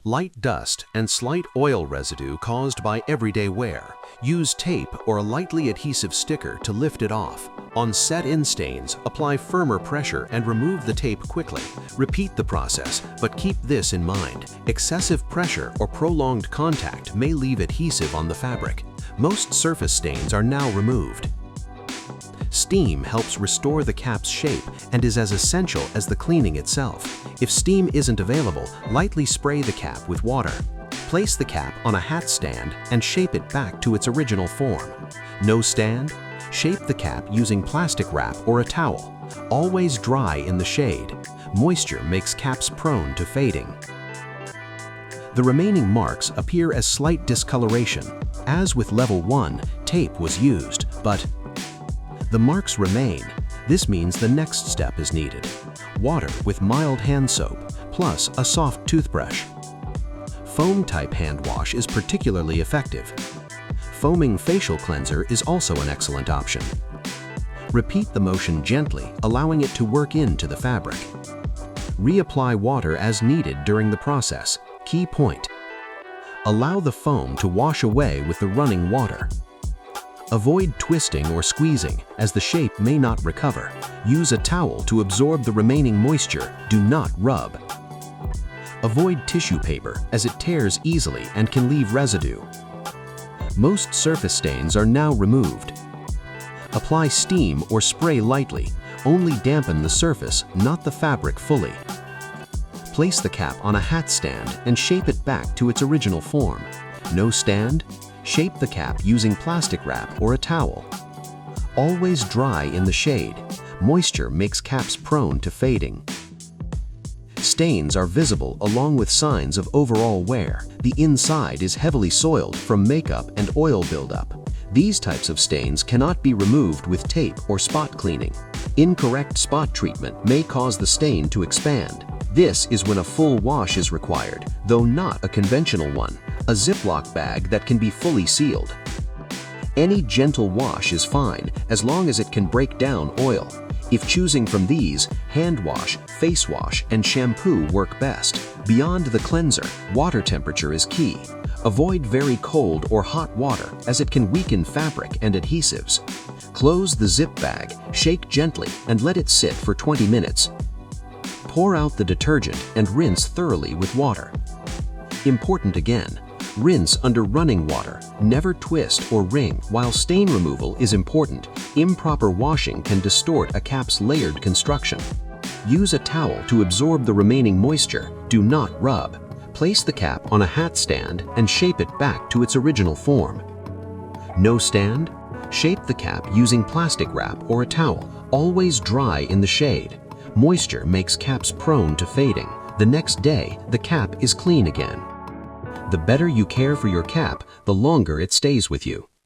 Light dust and slight oil residue caused by everyday wear. Use tape or a lightly adhesive sticker to lift it off. On set-in stains, apply firmer pressure and remove the tape quickly. Repeat the process, but keep this in mind. Excessive pressure or prolonged contact may leave adhesive on the fabric. Most surface stains are now removed. Steam helps restore the cap's shape and is as essential as the cleaning itself. If steam isn't available, lightly spray the cap with water. Place the cap on a hat stand and shape it back to its original form. No stand? Shape the cap using plastic wrap or a towel. Always dry in the shade. Moisture makes caps prone to fading. The remaining marks appear as slight discoloration. As with level 1, tape was used, but the marks remain. This means the next step is needed. Water with mild hand soap, plus a soft toothbrush. Foam-type hand wash is particularly effective. Foaming facial cleanser is also an excellent option. Repeat the motion gently, allowing it to work into the fabric. Reapply water as needed during the process. Key point: allow the foam to wash away with the running water. Avoid twisting or squeezing, as the shape may not recover. Use a towel to absorb the remaining moisture. Do not rub. Avoid tissue paper, as it tears easily and can leave residue. Most surface stains are now removed. Apply steam or spray lightly. Only dampen the surface, not the fabric fully. Place the cap on a hat stand and shape it back to its original form. No stand? Shape the cap using plastic wrap or a towel. Always dry in the shade. Moisture makes caps prone to fading. Stains are visible along with signs of overall wear. The inside is heavily soiled from makeup and oil buildup. These types of stains cannot be removed with tape or spot cleaning. Incorrect spot treatment may cause the stain to expand. This is when a full wash is required, though not a conventional one, a Ziploc bag that can be fully sealed. Any gentle wash is fine as long as it can break down oil. If choosing from these, hand wash, face wash, and shampoo work best. Beyond the cleanser, water temperature is key. Avoid very cold or hot water as it can weaken fabric and adhesives. Close the zip bag, shake gently, and let it sit for 20 minutes. Pour out the detergent and rinse thoroughly with water. Important again, rinse under running water. Never twist or wring. While stain removal is important, improper washing can distort a cap's layered construction. Use a towel to absorb the remaining moisture. Do not rub. Place the cap on a hat stand and shape it back to its original form. No stand? Shape the cap using plastic wrap or a towel. Always dry in the shade. Moisture makes caps prone to fading. The next day, the cap is clean again. The better you care for your cap, the longer it stays with you.